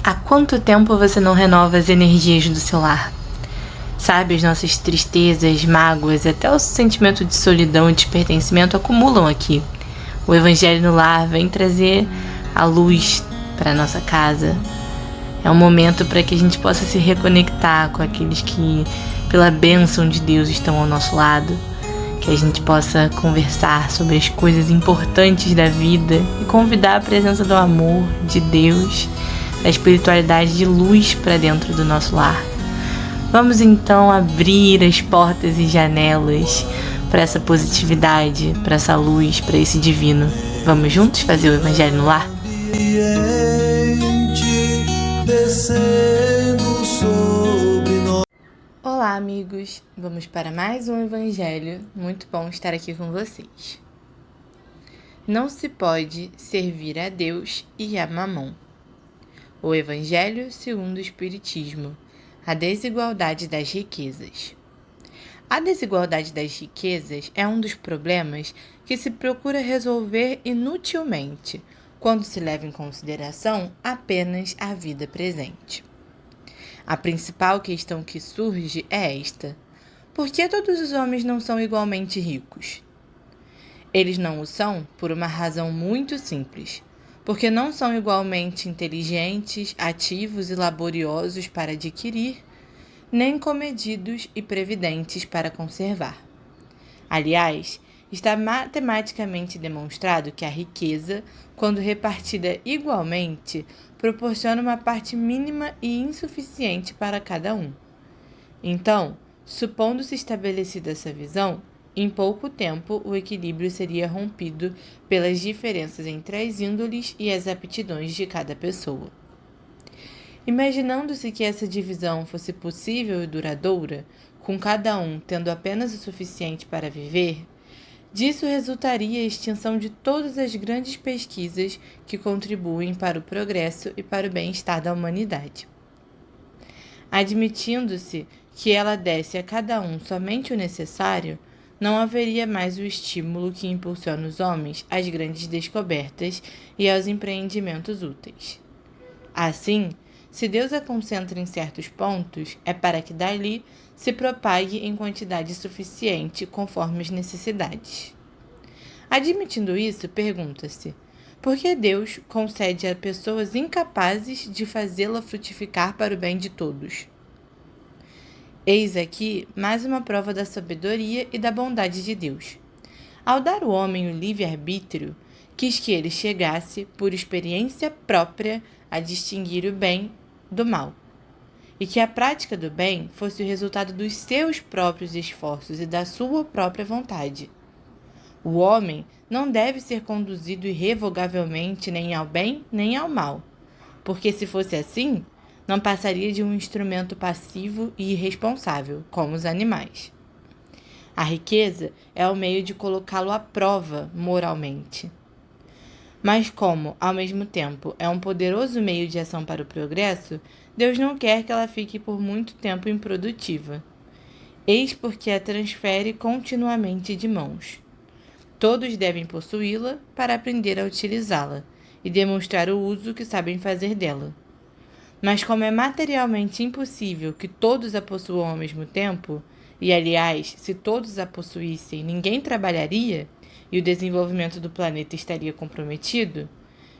Há quanto tempo você não renova as energias do seu lar? Sabe, as nossas tristezas, mágoas e até o sentimento de solidão e despertencimento acumulam aqui. O Evangelho no Lar vem trazer a luz para a nossa casa. É um momento para que a gente possa se reconectar com aqueles que, pela bênção de Deus, estão ao nosso lado. Que a gente possa conversar sobre as coisas importantes da vida e convidar a presença do amor, de Deus, da espiritualidade de luz para dentro do nosso lar. Vamos então abrir as portas e janelas para essa positividade, para essa luz, para esse divino. Vamos juntos fazer o Evangelho no Lar? Olá, amigos! Vamos para mais um Evangelho. Muito bom estar aqui com vocês. Não se pode servir a Deus e a Mamon. O Evangelho segundo o Espiritismo. A desigualdade das riquezas. A desigualdade das riquezas é um dos problemas que se procura resolver inutilmente, quando se leva em consideração apenas a vida presente. A principal questão que surge é esta: por que todos os homens não são igualmente ricos? Eles não o são por uma razão muito simples: porque não são igualmente inteligentes, ativos e laboriosos para adquirir, nem comedidos e previdentes para conservar. Aliás, está matematicamente demonstrado que a riqueza, quando repartida igualmente, proporciona uma parte mínima e insuficiente para cada um. Então, supondo-se estabelecida essa visão, em pouco tempo o equilíbrio seria rompido pelas diferenças entre as índoles e as aptidões de cada pessoa. Imaginando-se que essa divisão fosse possível e duradoura, com cada um tendo apenas o suficiente para viver, disso resultaria a extinção de todas as grandes pesquisas que contribuem para o progresso e para o bem-estar da humanidade. Admitindo-se que ela desse a cada um somente o necessário, não haveria mais o estímulo que impulsiona os homens às grandes descobertas e aos empreendimentos úteis. Assim, se Deus a concentra em certos pontos, é para que dali se propague em quantidade suficiente conforme as necessidades. Admitindo isso, pergunta-se: por que Deus concede a pessoas incapazes de fazê-la frutificar para o bem de todos? Eis aqui mais uma prova da sabedoria e da bondade de Deus. Ao dar ao homem o livre-arbítrio, quis que ele chegasse, por experiência própria, a distinguir o bem do mal, e que a prática do bem fosse o resultado dos seus próprios esforços e da sua própria vontade. O homem não deve ser conduzido irrevogavelmente nem ao bem nem ao mal, porque se fosse assim, não passaria de um instrumento passivo e irresponsável, como os animais. A riqueza é o meio de colocá-lo à prova moralmente. Mas como, ao mesmo tempo, é um poderoso meio de ação para o progresso, Deus não quer que ela fique por muito tempo improdutiva. Eis porque a transfere continuamente de mãos. Todos devem possuí-la para aprender a utilizá-la e demonstrar o uso que sabem fazer dela. Mas como é materialmente impossível que todos a possuam ao mesmo tempo, e aliás, se todos a possuíssem, ninguém trabalharia e o desenvolvimento do planeta estaria comprometido,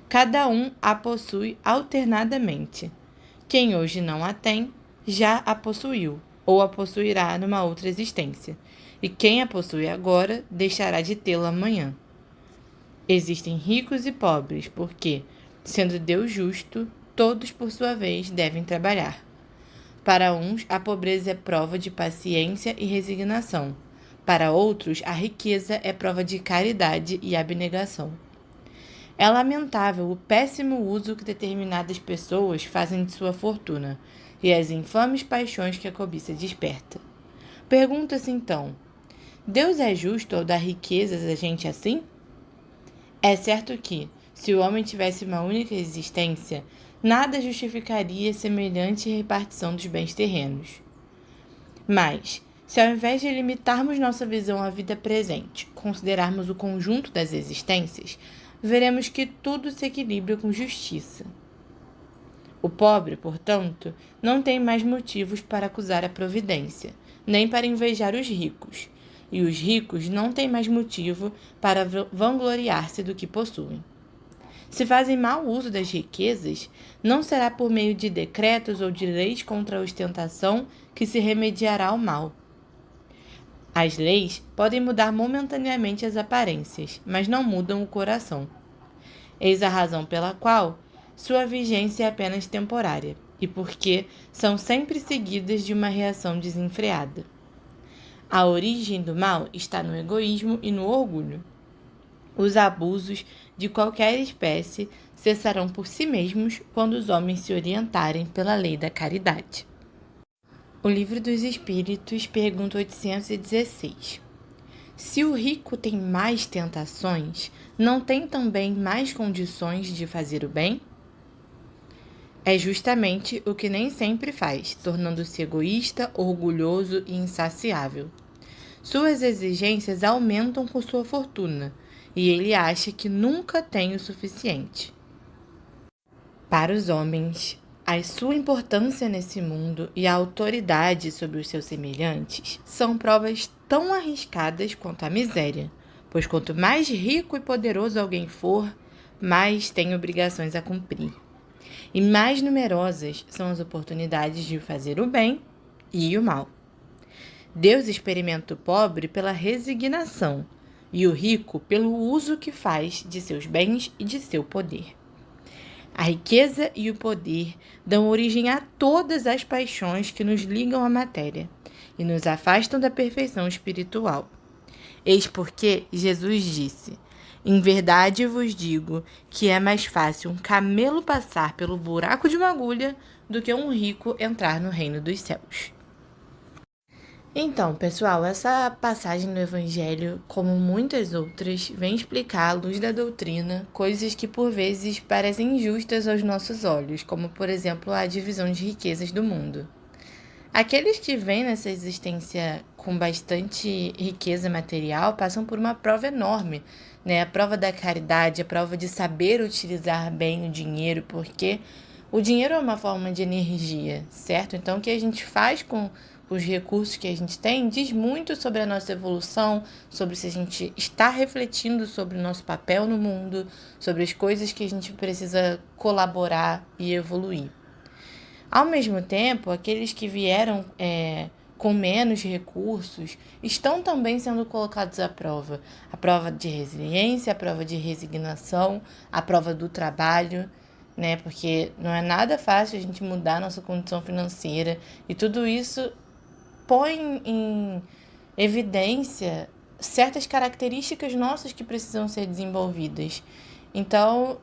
cada um a possui alternadamente. Quem hoje não a tem, já a possuiu, ou a possuirá numa outra existência, e quem a possui agora, deixará de tê-la amanhã. Existem ricos e pobres, porque, sendo Deus justo, todos, por sua vez, devem trabalhar. Para uns, a pobreza é prova de paciência e resignação. Para outros, a riqueza é prova de caridade e abnegação. É lamentável o péssimo uso que determinadas pessoas fazem de sua fortuna e as infames paixões que a cobiça desperta. Pergunta-se então: Deus é justo ao dar riquezas a gente assim? É certo que, se o homem tivesse uma única existência, nada justificaria semelhante repartição dos bens terrenos. Mas, se ao invés de limitarmos nossa visão à vida presente, considerarmos o conjunto das existências, veremos que tudo se equilibra com justiça. O pobre, portanto, não tem mais motivos para acusar a providência, nem para invejar os ricos, e os ricos não têm mais motivo para vangloriar-se do que possuem. Se fazem mau uso das riquezas, não será por meio de decretos ou de leis contra a ostentação que se remediará ao mal. As leis podem mudar momentaneamente as aparências, mas não mudam o coração. Eis a razão pela qual sua vigência é apenas temporária, e porque são sempre seguidas de uma reação desenfreada. A origem do mal está no egoísmo e no orgulho. Os abusos de qualquer espécie cessarão por si mesmos quando os homens se orientarem pela lei da caridade. O Livro dos Espíritos, pergunta 816. Se o rico tem mais tentações, não tem também mais condições de fazer o bem? É justamente o que nem sempre faz, tornando-se egoísta, orgulhoso e insaciável. Suas exigências aumentam com sua fortuna, e ele acha que nunca tem o suficiente. Para os homens, a sua importância nesse mundo e a autoridade sobre os seus semelhantes são provas tão arriscadas quanto a miséria, pois quanto mais rico e poderoso alguém for, mais tem obrigações a cumprir. E mais numerosas são as oportunidades de fazer o bem e o mal. Deus experimenta o pobre pela resignação e o rico pelo uso que faz de seus bens e de seu poder. A riqueza e o poder dão origem a todas as paixões que nos ligam à matéria e nos afastam da perfeição espiritual. Eis porque Jesus disse: em verdade vos digo que é mais fácil um camelo passar pelo buraco de uma agulha do que um rico entrar no reino dos céus. Então, pessoal, essa passagem do Evangelho, como muitas outras, vem explicar à luz da doutrina coisas que por vezes parecem injustas aos nossos olhos, como, por exemplo, a divisão de riquezas do mundo. Aqueles que vêm nessa existência com bastante riqueza material passam por uma prova enorme, né? A prova da caridade, a prova de saber utilizar bem o dinheiro, porque o dinheiro é uma forma de energia, certo? Então, o que a gente faz com os recursos que a gente tem diz muito sobre a nossa evolução, sobre se a gente está refletindo sobre o nosso papel no mundo, sobre as coisas que a gente precisa colaborar e evoluir. Ao mesmo tempo, aqueles que vieram com menos recursos estão também sendo colocados à prova. A prova de resiliência, a prova de resignação, a prova do trabalho, né? Porque não é nada fácil a gente mudar a nossa condição financeira e tudo isso põe em evidência certas características nossas que precisam ser desenvolvidas. Então,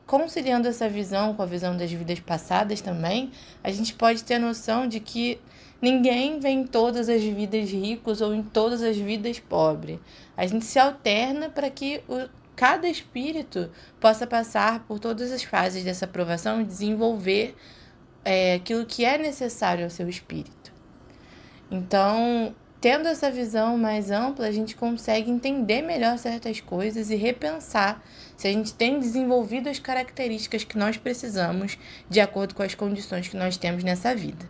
conciliando essa visão com a visão das vidas passadas também, a gente pode ter a noção de que ninguém vem em todas as vidas ricos ou em todas as vidas pobres. A gente se alterna para que cada espírito possa passar por todas as fases dessa provação e desenvolver aquilo que é necessário ao seu espírito. Então, tendo essa visão mais ampla, a gente consegue entender melhor certas coisas e repensar se a gente tem desenvolvido as características que nós precisamos de acordo com as condições que nós temos nessa vida.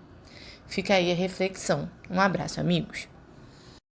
Fica aí a reflexão. Um abraço, amigos!